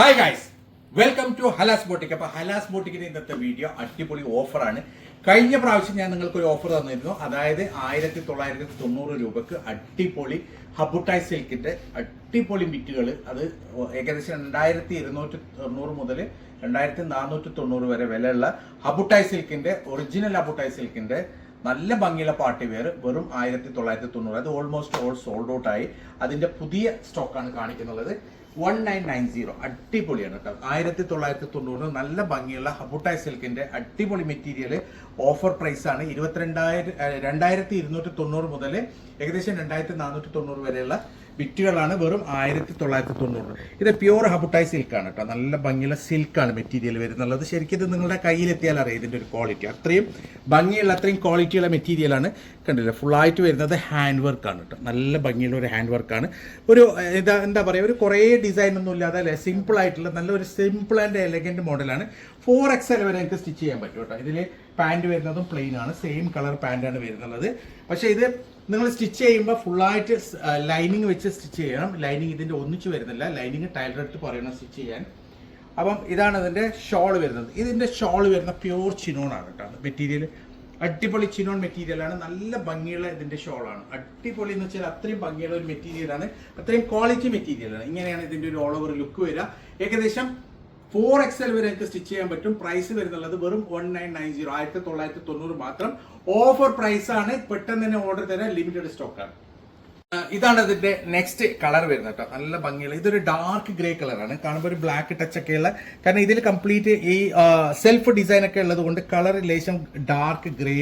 Hi guys, welcome to Halas boutique. അപ്പോൾ Halas ബോട്ടിക്കിന്റെ ഇന്നത്തെ video അടിപൊളി ഓഫറാണ്. കഴിഞ്ഞ പ്രാവശ്യം ഞാൻ നിങ്ങൾക്ക് ഒരു ഓഫർ തന്നിരുന്നു. അതായത് 1990 രൂപക്ക് അടിപൊളി ഹബുട്ടായ് സിൽക്കിന്റെ അടിപൊളി ബിറ്റുകൾ. അത് ഏകദേശം 2290 മുതൽ 2490 വരെ വിലയുള്ള ഹബുട്ടായ് സിൽക്കിന്റെ ഒറിജിനൽ ഹബുട്ടായ് സിൽക്കിന്റെ നല്ല ഭംഗിയുള്ള പാർട്ടി വെയർ വെറും 1990. അത് ഓൾമോസ്റ്റ് ഓൾ സോൾഡ് ഔട്ട് ആയി. അതിന്റെ പുതിയ സ്റ്റോക്കാണ് കാണിക്കുന്നത്. 1990 അടിപൊളിയാണ് കേട്ടോ. 1990 നല്ല ഭംഗിയുള്ള ഹബുട്ടായ് സിൽക്കിന്റെ അടിപൊളി മെറ്റീരിയൽ ഓഫർ പ്രൈസ് ആണ്. 2290 മുതൽ ഏകദേശം 2490 വരെയുള്ള ബിറ്റുകളാണ് വെറും 1990. ഇത് പ്യൂർ ഹബുട്ടായ് സിൽക്കാണ് കേട്ടോ. നല്ല ഭംഗിയുള്ള സിൽക്കാണ് മെറ്റീരിയൽ വരുന്നുള്ളത്. ശരിക്കും ഇത് നിങ്ങളുടെ കയ്യിലെത്തിയാൽ അറിയാം ഇതിന്റെ ഒരു ക്വാളിറ്റി. അത്രയും ഭംഗിയുള്ള അത്രയും ക്വാളിറ്റിയുള്ള മെറ്റീരിയലാണ്. കണ്ടില്ല, ഫുള്ളായിട്ട് വരുന്നത് ഹാൻഡ് വർക്കാണ് കേട്ടോ. നല്ല ഭംഗിയുള്ള ഒരു ഹാൻഡ് വർക്കാണ്. ഒരു എന്താ പറയുക, ഒരു കുറേ ഡിസൈൻ ഒന്നും ഇല്ലാതെ അല്ലെ, സിമ്പിൾ ആയിട്ടുള്ള നല്ലൊരു സിമ്പിൾ ആൻഡ് എലഗന്റ് മോഡലാണ്. 4XL വരെ എനിക്ക് സ്റ്റിച്ച് ചെയ്യാൻ പറ്റും കേട്ടോ. ഇതിൽ പാൻറ് വരുന്നതും പ്ലെയിൻ ആണ്, സെയിം കളർ പാൻറ്റാണ് വരുന്നത്. പക്ഷേ ഇത് നിങ്ങൾ സ്റ്റിച്ച് ചെയ്യുമ്പോൾ ഫുള്ളായിട്ട് ലൈനിങ് വെച്ച് സ്റ്റിച്ച് ചെയ്യണം. ലൈനിങ് ഇതിൻ്റെ ഒന്നിച്ച് വരുന്നില്ല. ലൈനിങ് ടൈലർ അടുത്ത് പറയണം സ്റ്റിച്ച് ചെയ്യാൻ. അപ്പം ഇതാണ് ഇതിൻ്റെ ഷോൾ വരുന്നത്. ഇതിൻ്റെ ഷോൾ വരുന്ന പ്യൂർ ചിനോൺ ആണ് കേട്ടോ. മെറ്റീരിയൽ അടിപൊളി ചിനോൺ മെറ്റീരിയലാണ്. നല്ല ഭംഗിയുള്ള ഇതിൻ്റെ ഷോളാണ്. അടിപൊളി എന്ന് വെച്ചാൽ അത്രയും ഭംഗിയുള്ള ഒരു മെറ്റീരിയലാണ്, അത്രയും ക്വാളിറ്റി മെറ്റീരിയലാണ്. ഇങ്ങനെയാണ് ഇതിൻ്റെ ഒരു ഓൾ ഓവർ ലുക്ക് വരിക. ഏകദേശം 4XL വരെ എനിക്ക് സ്റ്റിച്ച് ചെയ്യാൻ പറ്റും. പ്രൈസ് വരുന്നുള്ളത് വെറും 1990, 1990 മാത്രം. ഓഫർ പ്രൈസ് ആണ്. പെട്ടെന്ന് തന്നെ ഓർഡർ തരാൻ, ലിമിറ്റഡ് സ്റ്റോക്കാണ്. ഇതാണ് ഇതിന്റെ നെക്സ്റ്റ് കളർ വരുന്നത് കേട്ടോ. നല്ല ഭംഗിയുള്ള ഇതൊരു ഡാർക്ക് ഗ്രേ കളറാണ്. കാണുമ്പോൾ ഒരു ബ്ലാക്ക് ടച്ച് ഒക്കെ ഉള്ള, കാരണം ഇതിൽ കംപ്ലീറ്റ് ഈ സെൽഫ് ഡിസൈൻ ഒക്കെ ഉള്ളത് കൊണ്ട് കളർ ലേശം ഡാർക്ക് ഗ്രേ,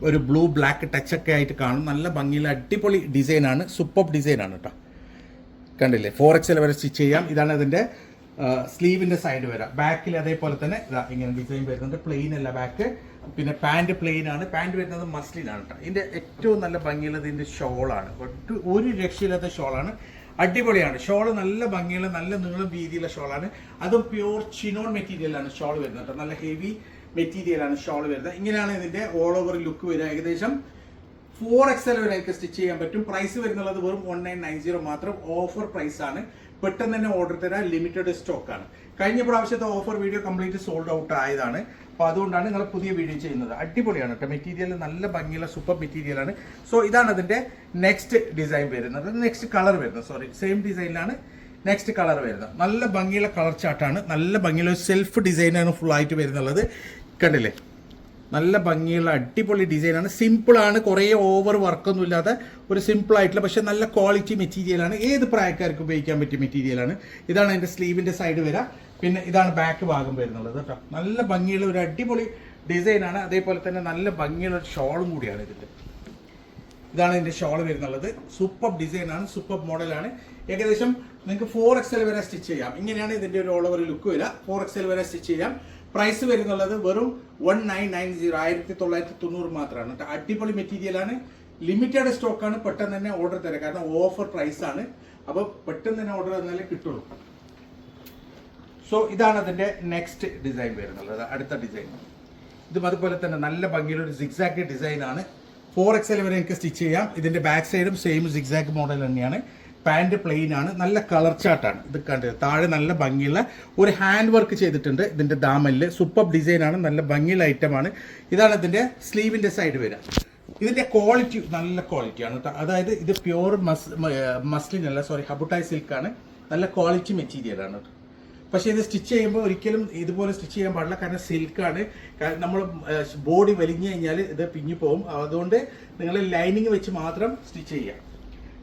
ഒരു ബ്ലൂ ബ്ലാക്ക് ടച്ച് ഒക്കെ ആയിട്ട് കാണും. നല്ല ഭംഗിയുള്ള അടിപൊളി ഡിസൈനാണ്. സൂപ്പർ ഡിസൈനാണ് കേട്ടോ. കണ്ടില്ലേ, 4XL വരെ സ്റ്റിച്ച് ചെയ്യാം. ഇതാണ് ഇതിന്റെ സ്ലീവിന്റെ സൈഡ് വരാം. ബാക്കിൽ അതേപോലെ തന്നെ ഇങ്ങനെ ഡിസൈൻ വരുന്നുണ്ട്. പ്ലെയിൻ അല്ല ബാക്ക്. പിന്നെ പാന്റ് പ്ലെയിൻ ആണ്. പാന്റ് വരുന്നത് മസ്ലിനാണ് കേട്ടോ. ഇതിന്റെ ഏറ്റവും നല്ല ഭംഗിയുള്ളത് ഇതിന്റെ ഷോളാണ്. ഒരു രക്ഷയില്ലാത്ത ഷോളാണ്. അടിപൊളിയാണ് ഷോള്. നല്ല ഭംഗിയുള്ള നല്ല നീളം വീതിയുള്ള ഷോളാണ്. അതും പ്യൂർ ചിനോൺ മെറ്റീരിയലാണ് ഷോൾ വരുന്നത് കേട്ടോ. നല്ല ഹെവി മെറ്റീരിയലാണ് ഷോൾ വരുന്നത്. ഇങ്ങനെയാണ് ഇതിന്റെ ഓൾ ഓവർ ലുക്ക് വരിക. ഏകദേശം 4XL വരെ എനിക്ക് സ്റ്റിച്ച് ചെയ്യാൻ പറ്റും. പ്രൈസ് വരുന്നുള്ളത് വെറും 1990 മാത്രം. ഓഫർ പ്രൈസ് ആണ്. പെട്ടെന്ന് തന്നെ ഓർഡർ തരാൻ, ലിമിറ്റഡ് സ്റ്റോക്കാണ്. കഴിഞ്ഞ പ്രാവശ്യത്തെ offer video complete sold out ആയതാണ്. അപ്പോൾ അതുകൊണ്ടാണ് നിങ്ങൾ പുതിയ വീഡിയോ ചെയ്യുന്നത്. അടിപൊളിയാണ് കേട്ടോ. മെറ്റീരിയൽ നല്ല ഭംഗിയുള്ള സൂപ്പർ മെറ്റീരിയലാണ്. സോ ഇതാണ് അതിന്റെ നെക്സ്റ്റ് ഡിസൈൻ വരുന്നത്. നെക്സ്റ്റ് കളർ വരുന്നത്, സെയിം ഡിസൈനിലാണ് നെക്സ്റ്റ് കളർ വരുന്നത്. നല്ല ഭംഗിയുള്ള കളർ ചാർട്ടാണ്. നല്ല ഭംഗിയുള്ള സെൽഫ് ഡിസൈനാണ് ഫുൾ ആയിട്ട് വരുന്നുള്ളത്. കണ്ടില്ലേ, നല്ല ഭംഗിയുള്ള അടിപൊളി ഡിസൈനാണ്. സിമ്പിളാണ്, കുറേ ഓവർ വർക്കൊന്നും ഇല്ലാത്ത ഒരു സിമ്പിൾ ആയിട്ടുള്ള പക്ഷെ നല്ല ക്വാളിറ്റി മെറ്റീരിയലാണ്. ഏത് പ്രായക്കാർക്ക് ഉപയോഗിക്കാൻ പറ്റിയ മെറ്റീരിയലാണ്. ഇതാണ് അതിൻ്റെ സ്ലീവിൻ്റെ സൈഡ് വരിക. പിന്നെ ഇതാണ് ബാക്ക് ഭാഗം വരുന്നുള്ളത് കേട്ടോ. നല്ല ഭംഗിയുള്ള ഒരു അടിപൊളി ഡിസൈനാണ്. അതേപോലെ തന്നെ നല്ല ഭംഗിയുള്ള ഒരു ഷോളും കൂടിയാണ് ഇതിൻ്റെ. ഇതാണ് ഇതിൻ്റെ ഷോൾ വരുന്നുള്ളത്. സൂപ്പർ ഡിസൈനാണ്, സൂപ്പർ മോഡലാണ്. ഏകദേശം നിങ്ങൾക്ക് 4XL വരെ സ്റ്റിച്ച് ചെയ്യാം. ഇങ്ങനെയാണ് ഇതിൻ്റെ ഒരു ഓൾ ഓവർ ലുക്ക് വരിക. 4XL വരെ സ്റ്റിച്ച് ചെയ്യാം. പ്രൈസ് വരുന്നുള്ളത് വെറും 1990, 1990 മാത്രമാണ് കേട്ടോ. അടിപൊളി മെറ്റീരിയലാണ്. ലിമിറ്റഡ് സ്റ്റോക്കാണ്. പെട്ടെന്ന് തന്നെ ഓർഡർ തരാം, കാരണം ഓഫർ പ്രൈസ് ആണ്. അപ്പോൾ പെട്ടെന്ന് തന്നെ ഓർഡർ തന്നാലേ കിട്ടുള്ളൂ. സോ ഇതാണ് അതിൻ്റെ നെക്സ്റ്റ് ഡിസൈൻ വരുന്നുള്ളത്. അടുത്ത ഡിസൈൻ ഇതും അതുപോലെ തന്നെ നല്ല ഭംഗിയുള്ള ഒരു സിക്സാക്ക് ഡിസൈനാണ്. 4XL വരെ എനിക്ക് സ്റ്റിച്ച് ചെയ്യാം. ഇതിൻ്റെ ബാക്ക് സൈഡും സെയിം സിക്സാക്ക് മോഡൽ തന്നെയാണ്. പാൻറ് പ്ലെയിൻ ആണ്. നല്ല കളർ ചാർട്ടാണ്. ഇത് കണ്ടത് താഴെ നല്ല ഭംഗിയുള്ള ഒരു ഹാൻഡ് വർക്ക് ചെയ്തിട്ടുണ്ട്. ഇതിൻ്റെ ദാമലിൽ സൂപ്പർ ഡിസൈനാണ്. നല്ല ഭംഗിയുള്ള ഐറ്റമാണ്. ഇതാണ് ഇതിൻ്റെ സ്ലീവിൻ്റെ സൈഡ് വരിക. ഇതിൻ്റെ ക്വാളിറ്റി നല്ല ക്വാളിറ്റിയാണ് കേട്ടോ. അതായത് ഇത് പ്യൂർ മസ്ലിൻ അല്ല, ഹബുട്ടായ് സിൽക്കാണ്. നല്ല ക്വാളിറ്റി മെറ്റീരിയലാണ് കേട്ടോ. പക്ഷേ ഇത് സ്റ്റിച്ച് ചെയ്യുമ്പോൾ ഒരിക്കലും ഇതുപോലെ സ്റ്റിച്ച് ചെയ്യാൻ പാടില്ല, കാരണം സിൽക്കാണ്. നമ്മൾ ബോഡി വലിഞ്ഞു കഴിഞ്ഞാൽ ഇത് പിഞ്ഞു പോകും. അതുകൊണ്ട് നിങ്ങൾ ലൈനിങ് വെച്ച് മാത്രം സ്റ്റിച്ച് ചെയ്യുക.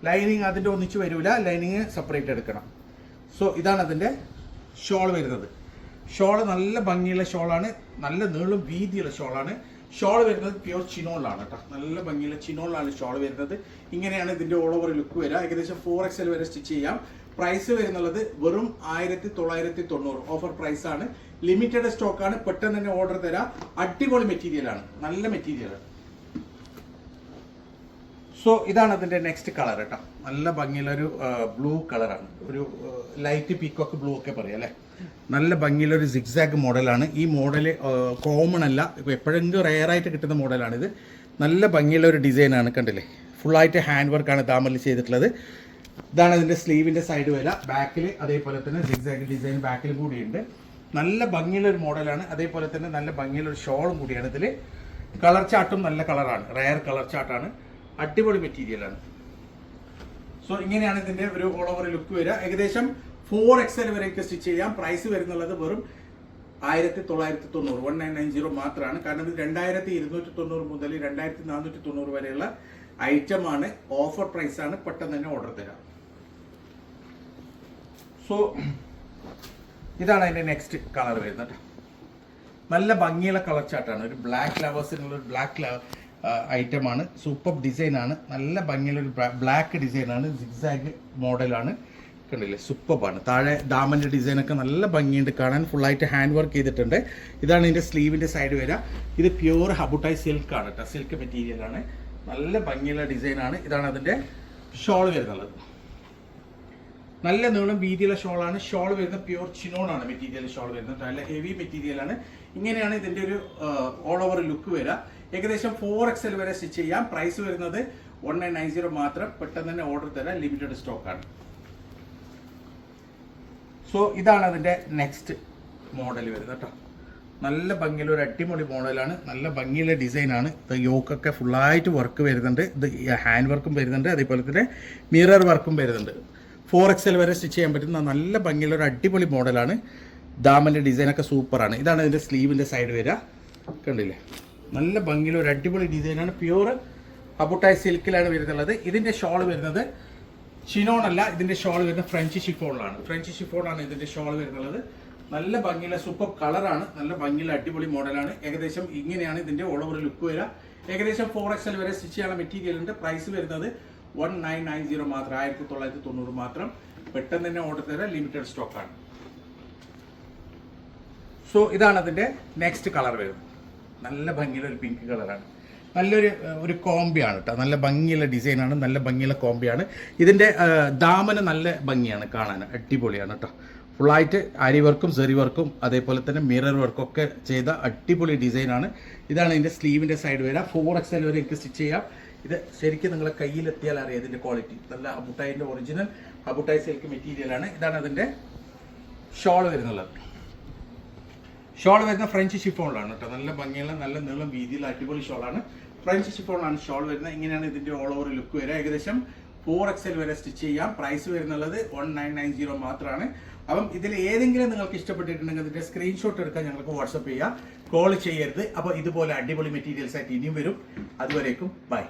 ലൈനിങ് അതിൻ്റെ ഒന്നിച്ച് വരില്ല, ലൈനിങ് സെപ്പറേറ്റ് എടുക്കണം. സോ ഇതാണ് അതിൻ്റെ ഷോൾ വരുന്നത്. ഷോൾ നല്ല ഭംഗിയുള്ള ഷോളാണ്. നല്ല നീളം വീതിയുള്ള ഷോളാണ്. ഷോൾ വരുന്നത് പ്യൂർ ചിനോളിലാണ് കേട്ടോ. നല്ല ഭംഗിയുള്ള ചിനോളിലാണ് ഷോൾ വരുന്നത്. ഇങ്ങനെയാണ് ഇതിൻ്റെ ഓൾ ഓവർ ലുക്ക് വരിക. ഏകദേശം 4XL വരെ സ്റ്റിച്ച് ചെയ്യാം. പ്രൈസ് വരുന്നുള്ളത് വെറും 1990. ഓഫർ പ്രൈസ് ആണ്. ലിമിറ്റഡ് സ്റ്റോക്കാണ്. പെട്ടെന്ന് തന്നെ ഓർഡർ തരാം. അടിപൊളി മെറ്റീരിയലാണ്, നല്ല മെറ്റീരിയലാണ്. സോ ഇതാണ് അതിൻ്റെ നെക്സ്റ്റ് കളർ കേട്ടോ. നല്ല ഭംഗിയുള്ള ഒരു ബ്ലൂ കളറാണ്. ഒരു ലൈറ്റ് പീക്കോക്ക് ബ്ലൂ ഒക്കെ പറയാം അല്ലേ. നല്ല ഭംഗിയുള്ള ഒരു സിക്സാഗ് മോഡലാണ്. ഈ മോഡൽ കോമൺ അല്ല, എപ്പോഴെങ്കിലും റെയറായിട്ട് കിട്ടുന്ന മോഡലാണിത്. നല്ല ഭംഗിയുള്ള ഒരു ഡിസൈനാണ്. കണ്ടില്ലേ, ഫുള്ളായിട്ട് ഹാൻഡ് വർക്കാണ് ദാമലിൽ ചെയ്തിട്ടുള്ളത്. ഇതാണ് ഇതിന്റെ സ്ലീവിന്റെ സൈഡ് വരിക. ബാക്കിൽ അതേപോലെ തന്നെ സിഗ്സാഗ് ഡിസൈൻ ബാക്കിൽ കൂടിയുണ്ട്. നല്ല ഭംഗിയുള്ള ഒരു മോഡലാണ്. അതേപോലെ തന്നെ നല്ല ഭംഗിയുള്ള ഒരു ഷോളും കൂടിയാണ്. ഇതിൽ കളർ ചാർട്ടും നല്ല കളറാണ്, റയർ കളർ ചാർട്ടാണ്, അടിപൊളി മെറ്റീരിയലാണ്. സോ ഇങ്ങനെയാണ് ഇതിന്റെ ഒരു ഓൾ ഓവർ ലുക്ക് വരിക. ഏകദേശം 4XL വരെയൊക്കെ സ്റ്റിച്ച് ചെയ്യാം. പ്രൈസ് വരുന്നുള്ളത് വെറും 1990, 1990 മാത്രമാണ്. കാരണം ഇത് 2290 മുതൽ 2490 വരെയുള്ള ഐറ്റം ആണ്. ഓഫർ പ്രൈസ് ആണ്. പെട്ടെന്ന് തന്നെ ഓർഡർ തരാം. സോ ഇതാണ് അതിന്റെ നെക്സ്റ്റ് കളർ വരുന്നത്. നല്ല ഭംഗിയുള്ള കളർ ചാർട്ടാണ്. ഒരു ബ്ലാക്ക് ലവേഴ്സിനുള്ള ഒരു ബ്ലാക്ക് ഐറ്റം ആണ്. സൂപ്പർ ഡിസൈൻ ആണ്. നല്ല ഭംഗിയുള്ള ഒരു ബ്ലാക്ക് ഡിസൈൻ ആണ്. സിഗ്സാഗ് മോഡലാണ്. കണ്ടില്ലേ, സൂപ്പറാണ്. താഴെ ദാമന്റെ ഡിസൈനൊക്കെ നല്ല ഭംഗിയുണ്ട് കാണാൻ. ഫുള്ളായിട്ട് ഹാൻഡ് വർക്ക് ചെയ്തിട്ടുണ്ട്. ഇതാണ് ഇതിന്റെ സ്ലീവിന്റെ സൈഡ് വരിക. ഇത് പ്യൂർ ഹബുട്ടായി സിൽക്ക് ആണ് കേട്ടോ. സിൽക്ക് മെറ്റീരിയൽ ആണ്. നല്ല ഭംഗിയുള്ള ഡിസൈൻ ആണ്. ഇതാണ് അതിന്റെ ഷോൾ വരുന്നത്. നല്ല നീളം വീതിയുള്ള ഷോളാണ്. ഷോൾ വരുന്നത് പ്യൂർ ചിനോൺ ആണ് മെറ്റീരിയൽ. ഷോൾ വരുന്നത് നല്ല ഹെവി മെറ്റീരിയൽ ആണ്. ഇങ്ങനെയാണ് ഇതിന്റെ ഒരു ഓൾ ഓവർ ലുക്ക് വരിക. ഏകദേശം 4XL വരെ സ്റ്റിച്ച് ചെയ്യാം. പ്രൈസ് വരുന്നത് 1990 മാത്രം. പെട്ടെന്ന് തന്നെ ഓർഡർ തരാം. ലിമിറ്റഡ് സ്റ്റോക്ക് ആണ്. സോ ഇതാണ് അതിന്റെ നെക്സ്റ്റ് മോഡൽ വരുന്നത് കേട്ടോ. നല്ല ഭംഗിയുള്ള ഒരു അടിപൊളി മോഡലാണ്. നല്ല ഭംഗിയുള്ള ഡിസൈനാണ്. ഇത് യോക്കൊക്കെ ഫുള്ളായിട്ട് വർക്ക് വരുന്നുണ്ട്. ഇത് ഹാൻഡ് വർക്കും വരുന്നുണ്ട്. അതേപോലെ തന്നെ മിറർ വർക്കും വരുന്നുണ്ട്. 4XL വരെ സ്റ്റിച്ച് ചെയ്യാൻ പറ്റുന്ന നല്ല ഭംഗിയുള്ള ഒരു അടിപൊളി മോഡലാണ്. ദാമന്റെ ഡിസൈനൊക്കെ സൂപ്പറാണ്. ഇതാണ് ഇതിന്റെ സ്ലീവിന്റെ സൈഡ് വരിക. കണ്ടില്ലേ, നല്ല ഭംഗിയുള്ള ഒരു അടിപൊളി ഡിസൈനാണ്. പ്യൂർ ഹബുട്ടായി സിൽക്കിലാണ് വരുന്നുള്ളത്. ഇതിന്റെ ഷോൾ വരുന്നത് ഷിനോൺ അല്ല. ഇതിന്റെ ഷോൾ വരുന്നത് ഫ്രഞ്ച് ഷിഫോണിലാണ്. ഫ്രഞ്ച് ഷിഫോണാണ് ഇതിന്റെ ഷോൾ വരുന്നത്. നല്ല ഭംഗിയുള്ള സൂപ്പർ കളറാണ്. നല്ല ഭംഗിയുള്ള അടിപൊളി മോഡലാണ്. ഏകദേശം ഇങ്ങനെയാണ് ഇതിന്റെ ഓൾ ഓവർ ലുക്ക് വരിക. ഏകദേശം 4XL വരെ സ്റ്റിച്ച് ചെയ്യാനുള്ള മെറ്റീരിയൽ ഉണ്ട്. പ്രൈസ് വരുന്നത് 1990 മാത്രം, 1990 മാത്രം. പെട്ടെന്ന് തന്നെ ഓർഡർ തരാം. ലിമിറ്റഡ് സ്റ്റോക്ക് ആണ്. സോ ഇതാണ് അതിന്റെ നെക്സ്റ്റ് കളർ വരുന്നത്. നല്ല ഭംഗിയുള്ള ഒരു പിങ്ക് കളറാണ്. നല്ലൊരു കോമ്പിയാണ് കേട്ടോ. നല്ല ഭംഗിയുള്ള ഡിസൈനാണ്. നല്ല ഭംഗിയുള്ള കോമ്പിയാണ്. ഇതിന്റെ ദാമന് നല്ല ഭംഗിയാണ് കാണാൻ. അടിപൊളിയാണ് കേട്ടോ. ഫുള്ളായിട്ട് അരി വർക്കും സെറി വർക്കും അതേപോലെ തന്നെ മിറർ വർക്കും ഒക്കെ ചെയ്ത അടിപൊളി ഡിസൈനാണ്. ഇതാണ് ഇതിന്റെ സ്ലീവിന്റെ സൈഡ് വരിക. 4XL വരെ എനിക്ക് സ്റ്റിച്ച് ചെയ്യാം. ഇത് ശരിക്കും നിങ്ങളെ കയ്യിലെത്തിയാൽ അറിയാം ഇതിന്റെ ക്വാളിറ്റി. നല്ല ഹബുട്ടായിന്റെ ഒറിജിനൽ ഹബുട്ടായി സിൽക്ക് മെറ്റീരിയലാണ്. ഇതാണ് അതിന്റെ ഷോൾ വരുന്നത്. ഷോൾ വരുന്ന ഫ്രഞ്ച് ഷിഫോണിലാണ് കേട്ടോ. നല്ല ഭംഗിയുള്ള നല്ല നീളം വീതിയുള്ള അടിപൊളി ഷോളാണ്. ഫ്രഞ്ച് ഷിഫോണിലാണ് ഷോൾ വരുന്നത്. ഇങ്ങനെയാണ് ഇതിന്റെ ഓൾ ഓവർ ലുക്ക് വരിക. ഏകദേശം 4XL വരെ സ്റ്റിച്ച് ചെയ്യാം. പ്രൈസ് വരുന്നുള്ളത് 1990 മാത്രമാണ്. അപ്പം ഇതിൽ ഏതെങ്കിലും നിങ്ങൾക്ക് ഇഷ്ടപ്പെട്ടിട്ടുണ്ടെങ്കിൽ ഇതിന്റെ സ്ക്രീൻഷോട്ട് എടുക്കാൻ ഞങ്ങൾക്ക് വാട്സപ്പ് ചെയ്യാം. കോൾ ചെയ്യരുത്. അപ്പോൾ ഇതുപോലെ അടിപൊളി മെറ്റീരിയൽസ് ആയിട്ട് ഇനിയും വരും. അതുവരേക്കും ബൈ.